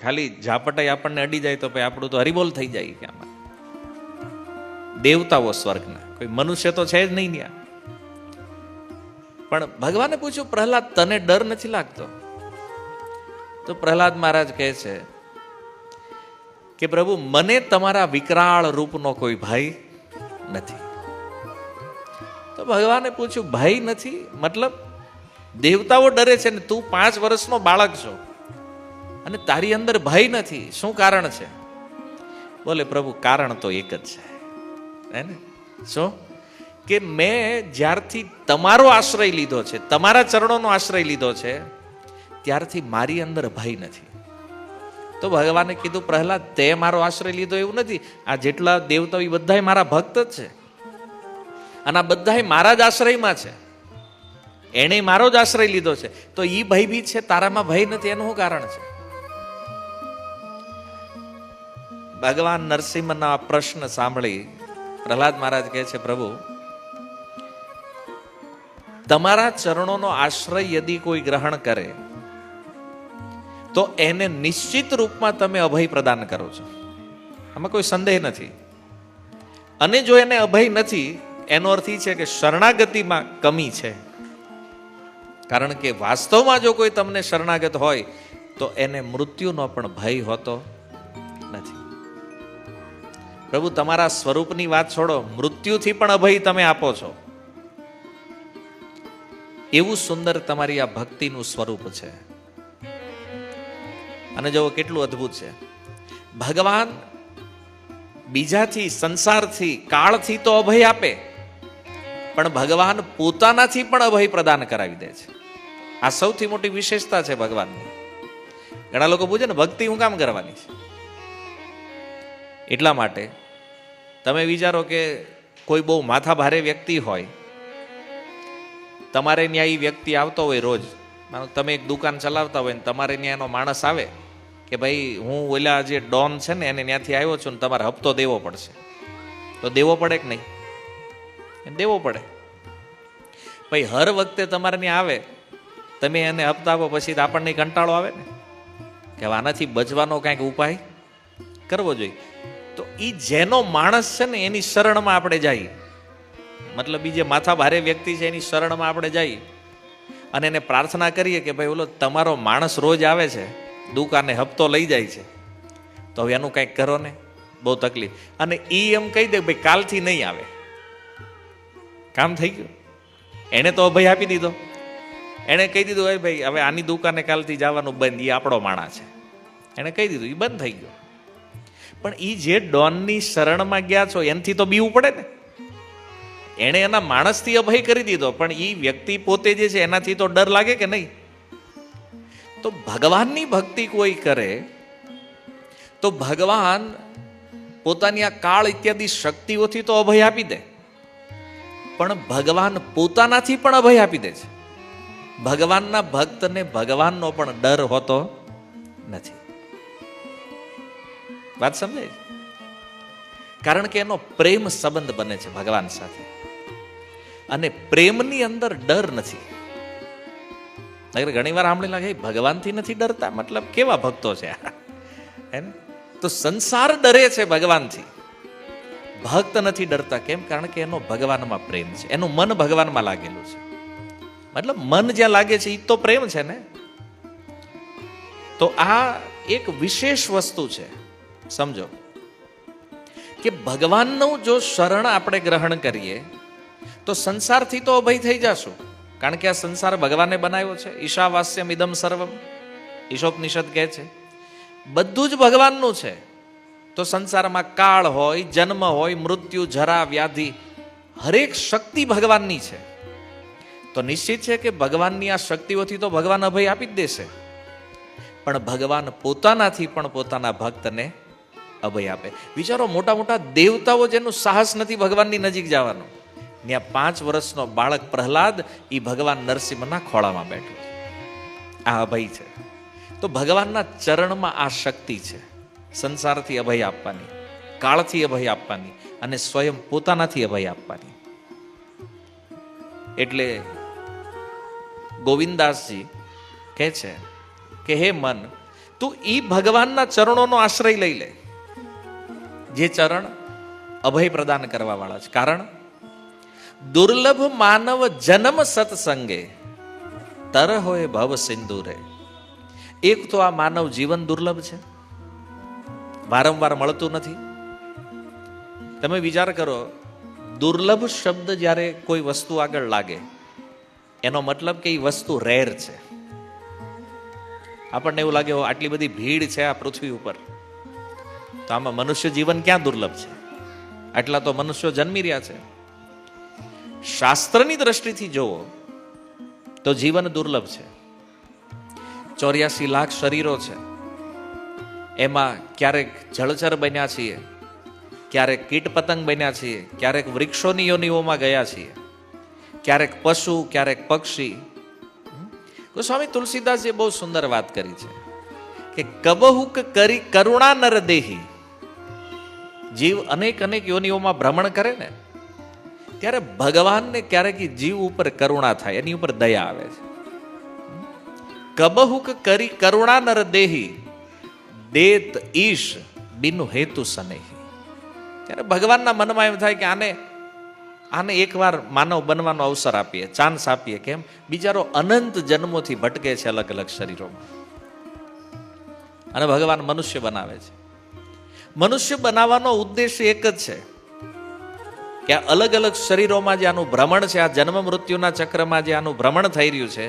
ખાલી ઝાપટાઈ આપણને અડી જાય તો ભાઈ આપણું તો હરિબોલ થઈ જાય કે આમાં દેવતાઓ સ્વર્ગના, કોઈ મનુષ્ય તો છે જ નહીં ત્યાં. પણ ભગવાને પૂછ્યું, પ્રહલાદ તને ડર નથી લાગતો? તો પ્રહલાદ મહારાજ કહે છે કે પ્રભુ મને તમારા વિકરાળ રૂપનો કોઈ ભય નથી. તો ભગવાને પૂછ્યું, ભય નથી મતલબ દેવતાઓ ડરે છે ને તું 5 વર્ષનો બાળક છો અને તારી અંદર ભય નથી, શું કારણ છે? બોલે પ્રભુ કારણ તો એક જ છે, હે ને? શું? કે મેં જ્યારથી તમારો આશ્રય લીધો છે, તમારા ચરણોનો આશ્રય લીધો છે, ત્યારથી મારી અંદર ભય નથી. તો ભગવાને કીધું, પ્રહલાદ તે મારો આશ્રય લીધો એવું નથી, આ જેટલા દેવતાઓ એ બધા મારા ભક્ત જ છે અને આ બધા મારા જ આશ્રયમાં છે, એને મારો જ આશ્રય લીધો છે, તો એ ભયભીત છે, તારામાં ભય નથી, એનું શું કારણ છે? ભગવાન નરસિંહના પ્રશ્ન સાંભળી પ્રહલાદ મહારાજ કહે છે, પ્રભુ તમારા ચરણોનો આશ્રય યદી કોઈ ગ્રહણ કરે તો એને નિશ્ચિત રૂપમાં તમે અભય પ્રદાન કરો છો, આમાં કોઈ સંદેહ નથી. અને જો એને અભય નથી, એનો અર્થ એ છે કે શરણાગતિમાં કમી છે. કારણ કે વાસ્તવમાં જો કોઈ તમને શરણાગત હોય તો એને મૃત્યુનો પણ ભય હોતો નથી. પ્રભુ તમારા સ્વરૂપની વાત છોડો, મૃત્યુથી પણ અભય તમે આપો છો. એવું સુંદર તમારી આ ભક્તિનું સ્વરૂપ છે. અને જો કેટલું અદ્ભુત છે, ભગવાન બીજાથી, સંસારથી, કાળથી તો અભય આપે, પણ ભગવાન પોતાનાથી પણ અભય પ્રદાન કરાવી દે છે. આ સૌથી મોટી વિશેષતા છે ભગવાનની. ઘણા લોકો પૂછે ને ભક્તિ હું કામ કરવાની છે? એટલા માટે તમે વિચારો કે કોઈ બહુ માથા ભારે વ્યક્તિ હોય, તમારે ત્યાં એ વ્યક્તિ આવતો હોય રોજ, તમે એક દુકાન ચલાવતા હોય ને તમારે ત્યાં એનો માણસ આવે કે ભાઈ હું ઓલા જે ડોન છે ને એને ત્યાંથી આવ્યો છું ને તમારે હપ્તો દેવો પડશે, તો દેવો પડે કે નહીં? દેવો પડે. ભાઈ હર વખતે તમારે ત્યાં આવે, તમે એને હપ્તા આપો, પછી આપણને કંટાળો આવે ને કે આનાથી બચવાનો કાંઈક ઉપાય કરવો જોઈએ. તો એ જેનો માણસ છે ને એની શરણમાં આપણે જઈએ, મતલબ એ જે માથા ભારે વ્યક્તિ છે એની શરણમાં આપણે જઈએ અને એને પ્રાર્થના કરીએ કે ભાઈ ઓલો તમારો માણસ રોજ આવે છે, દુકાને હપ્તો લઈ જાય છે, તો હવે એનું કંઈક કરો ને, બહુ તકલીફ. અને એ એમ કહી દે ભાઈ કાલથી નહીં આવે, કામ થઈ ગયું. એને તો અભય આપી દીધો, એને કહી દીધું હોય ભાઈ હવે આની દુકાને કાલથી જવાનું બંધ, એ આપણો માણસ છે, એને કહી દીધું, એ બંધ થઈ ગયો. પણ એ જે ડોનની શરણમાં ગયા છો એનાથી તો બીવું પડે ને. એણે એના માણસથી અભય કરી દીધો, પણ એ વ્યક્તિ પોતે જે છે એનાથી તો ડર લાગે કે નહીં? તો ભગવાનની ભક્તિ કોઈ કરે તો ભગવાન પોતાની આ કાળ ઇત્યાદિ શક્તિઓથી તો અભય આપી દે, પણ ભગવાન પોતાનાથી પણ અભય આપી દે છે. ભગવાનના ભક્તને ભગવાનનો પણ ડર હોતો નથી. વાત સમજાય? કારણ કે એનો પ્રેમ સંબંધ બને છે ભગવાન સાથે, અને પ્રેમની અંદર ડર નથી. ઘણી વાર સાંભળી લાગે ભગવાનથી નથી ડરતા, મતલબ કેવા ભક્તો છે હે? તો સંસાર ડરે છે ભગવાનથી, ભક્ત નથી ડરતા. કેમ? કારણ કે એનો ભગવાનમાં પ્રેમ છે, એનું મન ભગવાનમાં લાગેલું છે. મતલબ મન જ્યાં લાગે છે એ તો પ્રેમ છે ને. તો આ એક વિશેષ વસ્તુ છે, સમજો કે ભગવાનનું જો શરણ આપણે ગ્રહણ કરીએ તો સંસારથી તો અભય થઈ જશું. કારણ કે આ સંસાર ભગવાને બનાવ્યો છે. ઈશાવાસ્યમ ઇદમ સર્વમ, ઈશોપનિષદ કહે છે બધું જ ભગવાનનું છે. તો સંસારમાં કાળ હોય, જન્મ હોય, મૃત્યુ, જરા, વ્યાધિ, હરેક શક્તિ ભગવાનની છે. તો નિશ્ચિત છે કે ભગવાનની આ શક્તિઓથી તો ભગવાન અભય આપી જ દેશે, પણ ભગવાન પોતાનાથી પણ પોતાના ભક્તને અભય આપે. વિચારો, મોટા મોટા દેવતાઓ જેનું સાહસ નથી ભગવાનની નજીક જવાનું, ત્યાં 5 વર્ષનો બાળક પ્રહલાદ એ ભગવાન નરસિંહના ખોળામાં બેઠો. આ અભય છે. તો ભગવાનના ચરણમાં આ શક્તિ છે, સંસારથી અભય આપવાની, કાળથી અભય આપવાની અને સ્વયં પોતાનાથી અભય આપવાની. એટલે ગોવિંદાસજી કહે છે કે હે મન, તું ઈ ભગવાનના ચરણોનો આશ્રય લઈ લે, જે ચરણ અભય પ્રદાન કરવા વાળા છે. કારણ દુર્લભ માનવ જન્મ સત્સંગે તર હોય ભવ સિંધુ રે. એક તો આ માનવ જીવન દુર્લભ છે, વારંવાર મળતું નથી. તમે વિચાર કરો, દુર્લભ શબ્દ જ્યારે કોઈ વસ્તુ આગળ લાગે એનો મતલબ કે એ વસ્તુ રેર છે. આપણને એવું લાગે આટલી બધી ભીડ છે આ પૃથ્વી ઉપર, તો આમાં મનુષ્ય જીવન ક્યાં દુર્લભ છે? આટલા તો મનુષ્યો જન્મી રહ્યા છે. શાસ્ત્રની દ્રષ્ટિથી જોવો તો જીવન દુર્લભ છે. 84 લાખ શરીરો છે, એમાં ક્યારેક જળચર બન્યા છીએ, ક્યારેક કીટ પતંગ બન્યા છીએ, ક્યારેક વૃક્ષોની યોનિઓમાં ગયા છીએ, ક્યારેક પશુ, ક્યારેક પક્ષી. સ્વામી તુલસીદાસજીએ બહુ સુંદર વાત કરી છે કે કબહુક કરી કરુણા નર દેહી. જીવ અનેક અનેક યોનિઓમાં ભ્રમણ કરે ને ત્યારે ભગવાનને ક્યારેક જીવ ઉપર કરુણા થાય, એની ઉપર દયા આવે છે. કબહુક કરી કરુણા નર દેહી દેત ઈશ બિનુ હેતુ સનેહી. ત્યારે ભગવાનના મનમાં એમ થાય કે આને એકવાર માનવ બનવાનો અવસર આપીએ, ચાન્સ આપીએ. કેમ? બિચારો અનંત જન્મોથી ભટકે છે અલગ અલગ શરીરોમાં, અને ભગવાન મનુષ્ય બનાવે છે. મનુષ્ય બનાવવાનો ઉદ્દેશ્ય એક જ છે કે આ અલગ અલગ શરીરોમાં જે આનું ભ્રમણ છે, આ જન્મ મૃત્યુના ચક્રમાં જે આનું ભ્રમણ થઈ રહ્યું છે,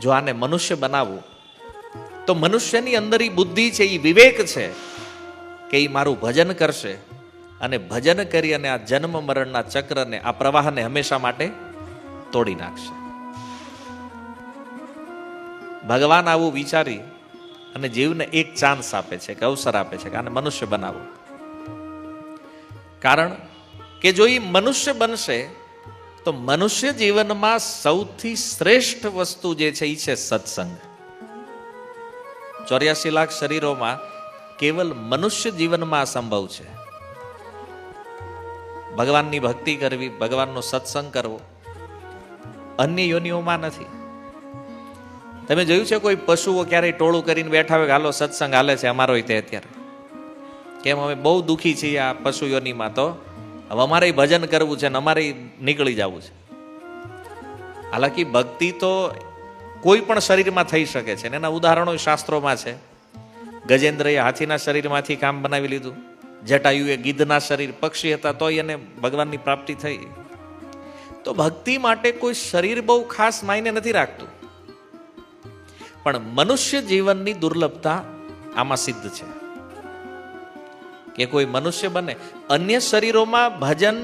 જો આને મનુષ્ય બનાવવું તો મનુષ્યની અંદર એ બુદ્ધિ છે, એ વિવેક છે કે એ મારું ભજન કરશે, અને ભજન કરી અને આ જન્મ મરણના ચક્રને, આ પ્રવાહને હંમેશા માટે તોડી નાખશે. ભગવાન આવું વિચારી અને જીવને એક ચાન્સ આપે છે, કે અવસર આપે છે કે આને મનુષ્ય બનાવો. કારણ કે જો એ મનુષ્ય બનશે તો મનુષ્ય જીવનમાં સૌથી શ્રેષ્ઠ વસ્તુ જે છે એ છે સત્સંગ. 84 લાખ શરીરોમાં કેવલ મનુષ્ય જીવનમાં સંભવ છે. ભગવાનની ભક્તિ કરવી, ભગવાનનો સત્સંગ કરવો અન્ય યોનિઓમાં નથી. તમે જોયું છે કોઈ પશુઓ ક્યારેય ટોળું કરીને બેઠા હોય, હાલો સત્સંગ હાલે છે અમારો તે અત્યારે, કેમ અમે બહુ દુઃખી છીએ આ પશુ યોનિમાં, તો હવે અમારે ભજન કરવું છે ને અમારે નીકળી જવું છે. હાલાકી ભક્તિ તો કોઈ પણ શરીરમાં થઈ શકે છે, એના ઉદાહરણો શાસ્ત્રોમાં છે. ગજેન્દ્રએ હાથીના શરીરમાંથી કામ બનાવી લીધું, જટાયુએ ગીધના શરીર, પક્ષી હતા તોય એને ભગવાનની પ્રાપ્તિ થઈ. તો ભક્તિ માટે કોઈ શરીર બહુ ખાસ માયને નથી રાખતું, પણ મનુષ્ય જીવનની દુર્લભતા આમાં સિદ્ધ છે કે કોઈ મનુષ્ય બને. અન્ય શરીરોમાં ભજન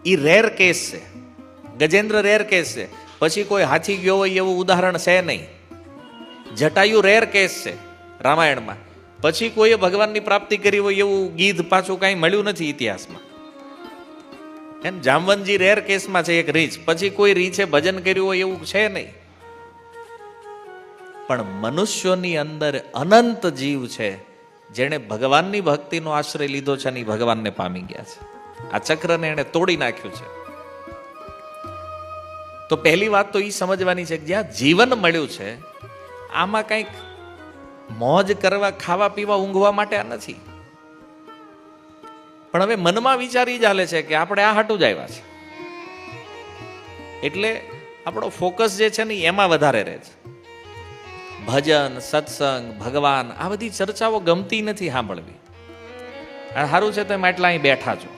ઈ રેર કેસ છે, ગજેન્દ્ર રેર કેસ છે, પછી કોઈ હાથી ગયો હોય એવું ઉદાહરણ છે નહીં. જટાયુ રેર કેસ છે રામાયણમાં, પછી કોઈએ ભગવાનની પ્રાપ્તિ કરી હોય એવું ગીધ પાછું કાંઈ મળ્યું નથી ઇતિહાસમાં. એમ જામવંતજી રેર કેસમાં છે એક રીંછ, પછી કોઈ રીંછે ભજન કર્યું હોય એવું છે નહીં. પણ મનુષ્યોની અંદર અનંત જીવ છે જેણે ભગવાનની ભક્તિનો આશ્રય લીધો છે અને ભગવાનને પામી ગયા છે. આ ચક્રને એણે તોડી નાખ્યું છે. તો પહેલી વાત તો એ સમજવાની છે કે જ્યાં જીવન મળ્યું છે આમાં કંઈક મોજ કરવા, ખાવા પીવા, ઊંઘવા માટે આ નથી. પણ હવે મનમાં વિચારી જ હાલે છે કે આપણે આ હાટું જ આવ્યા છે, એટલે આપણો ફોકસ જે છે ને એમાં વધારે રહે છે. ભજન, સત્સંગ, ભગવાન, આ બધી ચર્ચાઓ ગમતી નથી સાંભળવી. સારું છે તમે આટલા અહીં બેઠા છો,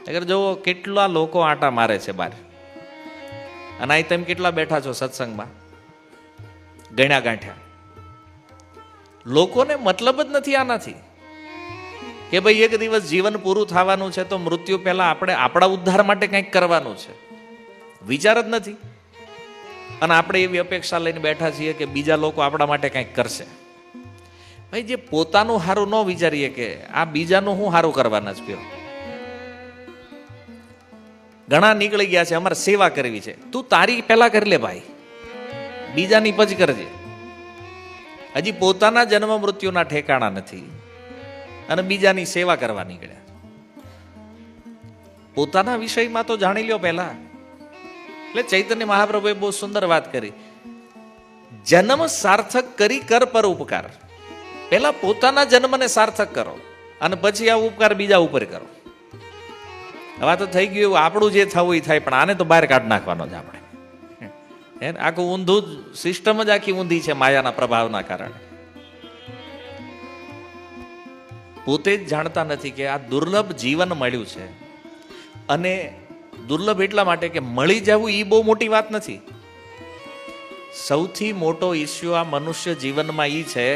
અગર જુઓ કેટલા લોકો આટા મારે છે બહાર, અને અહીં તમે કેટલા બેઠા છો સત્સંગમાં, ગણ્યા ગાંઠ્યા. લોકોને મતલબ જ નથી આનાથી કે ભાઈ એક દિવસ જીવન પૂરું થવાનું છે તો મૃત્યુ પહેલા આપણે આપણા ઉદ્ધાર માટે કંઈક કરવાનું છે. વિચાર જ નથી. અને આપણે એવી અપેક્ષા લઈને બેઠા છીએ કે બીજા લોકો આપણા માટે કંઈક કરશે. ભાઈ જે પોતાનું સારું ન વિચારીએ કે આ બીજાનું હું સારું કરવાના જ પયો. ઘણા નીકળી ગયા છે અમારે સેવા કરવી છે, તું તારી પહેલા કરી લે ભાઈ, બીજાની પછી કરજે. હજી પોતાના જન્મ મૃત્યુના ઠેકાણા નથી અને બીજાની સેવા કરવા નીકળ્યા. પોતાના વિષયમાં તો જાણી લ્યો પહેલા. એટલે ચૈતન્ય મહાપ્રભુએ બહુ સુંદર વાત કરી, જન્મ સાર્થક કરી કર પર ઉપકાર. પહેલા પોતાના જન્મને સાર્થક કરો અને પછી આ ઉપકાર બીજા ઉપર કરો. હવે તો થઈ ગયું આપણું જે થવું એ થાય, પણ આને તો બહાર કાઢી નાખવાનો જ આપણે. આખું ઊંધું સિસ્ટમ જ આખી ઊંધી છે માયાના પ્રભાવના કારણે. પોતે જ જાણતા નથી કે આ દુર્લભ જીવન મળ્યું છે, અને દુર્લભ એટલા માટે કે મળી જવું એ બહુ મોટી વાત નથી. સૌથી મોટો ઇસ્યુ આ મનુષ્ય જીવનમાં એ છે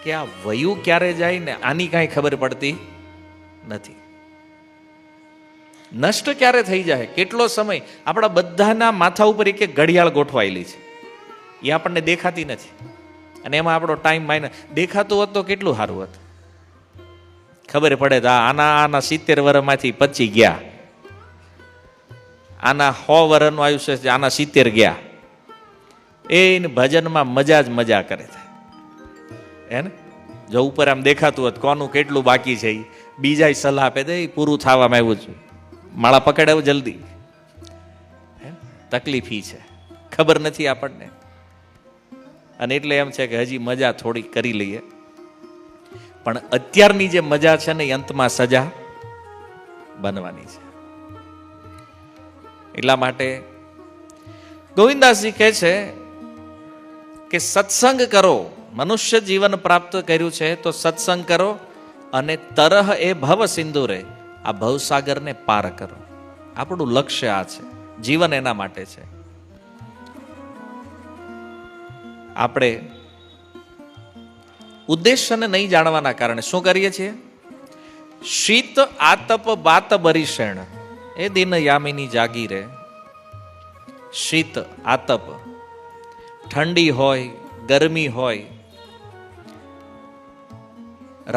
કે આ વયું ક્યારે જાય ને આની કાંઈ ખબર પડતી નથી. નષ્ટ ક્યારે થઈ જાય, કેટલો સમય. આપણા બધાના માથા ઉપર એક ઘડિયાળ ગોઠવાયેલી છે, એ આપણને દેખાતી નથી, અને એમાં આપણો ટાઈમ માઇનસ. દેખાતું હોત તો કેટલું સારું હોત, ખબર પડે તો આના 70 વર્ષમાંથી 25 ગયા, આના 100 વર્ષનું આયુષ્ય છે, આના 70 ગયા. એને ભજનમાં મજા જ મજા કરે છે. હે ને, જો ઉપર આમ દેખાતું હોત કોનું કેટલું બાકી છે, બીજા સલાહ આપે દે પૂરું થવામાં આવ્યું છે, માળા પકડાવ જલ્દી. તકલીફ ઈ છે, ખબર નથી આપણને. અને એટલે એમ છે કે હજી મજા થોડી કરી લઈએ, પણ અત્યારની જે મજા છે ને એ અંતમાં સજા બનવાની છે. એટલા માટે ગોવિંદાસજી કહે છે કે સત્સંગ કરો. મનુષ્ય જીવન પ્રાપ્ત કર્યું છે તો સત્સંગ કરો, અને તરહ એ ભવ સિંધુ રે, આ ભવસાગરને પાર કરો. આપણું લક્ષ્ય આ છે, જીવન એના માટે છે. આપણે ઉદ્દેશ્યને નહીં જાણવાના કારણે શું કરીએ છીએ? શીત આતપ બાત બરીષણ એ દિન યામિની જાગી રે. શીત આતપ, ઠંડી હોય, ગરમી હોય,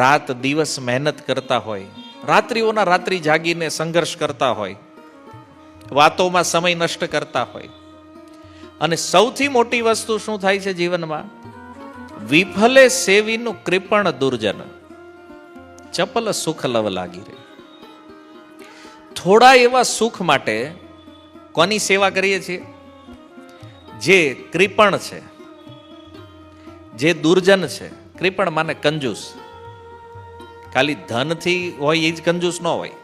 રાત દિવસ મહેનત કરતા હોય, રાત્રિઓના રાત્રિ જાગીને સંઘર્ષ કરતા હોય, વાતોમાં સમય નષ્ટ કરતા હોય, અને સૌથી મોટી વસ્તુ શું થાય છે જીવનમાં? વિફલે સેવીનું કૃપણ દુર્જન, ચપલ સુખ લવ લાગી રે. થોડા એવા સુખ માટે કોની સેવા કરીએ છીએ? જે કૃપણ છે, જે દુર્જન છે. કૃપણ માને કંજૂસ. ખાલી ધનથી હોય એ જ કંજૂસ ન હોય,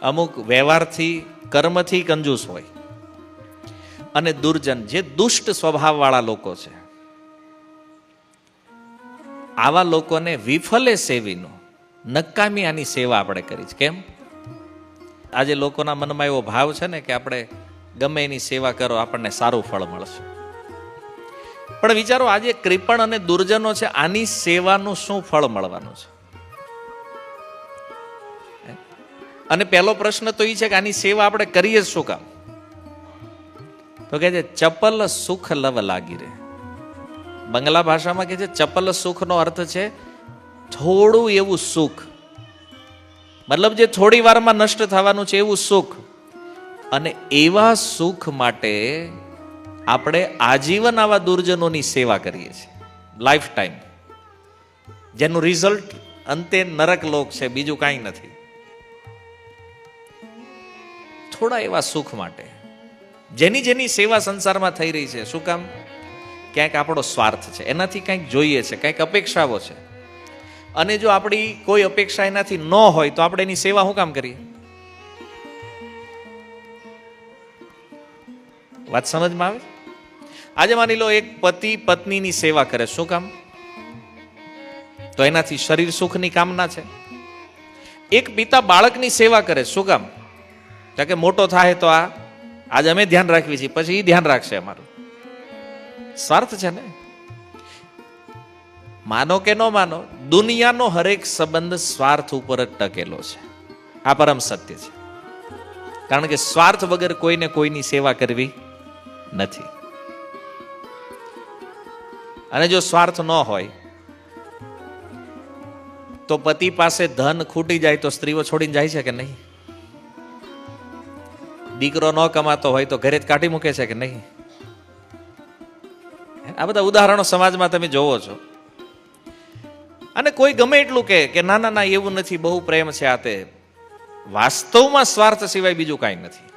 અમુક વ્યવહારથી કર્મથી કંજૂસ હોય. અને દુર્જન જે દુષ્ટ સ્વભાવવાળા લોકો છે, આવા લોકોને વિફલે સેવીનો, નકામી આની સેવા આપણે કરી છે. કેમ? આજે લોકોના મનમાં એવો ભાવ છે ને કે આપણે ગમે એની સેવા કરો આપણને સારું ફળ મળશે. પણ વિચારો, આજે કૃપણ અને દુર્જનો છે, આની સેવાનું શું ફળ મળવાનું છે? અને પહેલો પ્રશ્ન તો એ છે કે આની સેવા આપણે કરીએ શું કામ? તો કે છે ચપલ સુખ લવ લાગી રે. બંગલા ભાષામાં કે છે ચપલ સુખનો અર્થ છે થોડું એવું સુખ, મતલબ જે થોડી વારમાં નષ્ટ થવાનું છે એવું સુખ. અને એવા સુખ માટે આપણે આજીવન આવા દુર્જનોની સેવા કરીએ છીએ, લાઈફ ટાઈમ, જેનું રિઝલ્ટ અંતે નરક લોક છે, બીજું કાંઈ નથી. થોડા એવા સુખ માટે જેની જેની સેવા સંસારમાં થઈ રહી છે. શું કામ? ક્યાંક આપણો સ્વાર્થ છે, એનાથી કંઈક જોઈએ છે, કંઈક અપેક્ષાઓ છે. અને જો આપણી કોઈ અપેક્ષા એનાથી ન હોય તો આપણે એની સેવા શું કામ કરીએ? વાત સમજમાં આવે? આજે માની લો એક પતિ પત્નીની સેવા કરે, શું કામ? તો એનાથી શરીર સુખની કામના છે. એક પિતા બાળકની સેવા કરે, શું કામ? કે મોટો થાય તો આજે અમે ધ્યાન રાખવી છીએ, પછી એ ધ્યાન રાખશે અમારું. સ્વાર્થ છે ને. માનો કે ન માનો, દુનિયાનો હરેક સંબંધ સ્વાર્થ ઉપર જ ટકેલો છે. આ પરમ સત્ય છે. કારણ કે સ્વાર્થ વગર કોઈને કોઈની સેવા કરવી નથી. અને જો સ્વાર્થ ન હોય તો પતિ પાસે ધન ખૂટી જાય તો સ્ત્રીઓ છોડીને જાય છે કે નહીં? દીકરો ન કમાતો હોય તો ઘરે જ કાઢી મૂકે છે કે નહીં? આ બધા ઉદાહરણો સમાજમાં તમે જોવો છો. અને કોઈ ગમે એટલું કે ના ના ના એવું નથી, બહુ પ્રેમ છે, આ તે. વાસ્તવમાં સ્વાર્થ સિવાય બીજું કાંઈ નથી.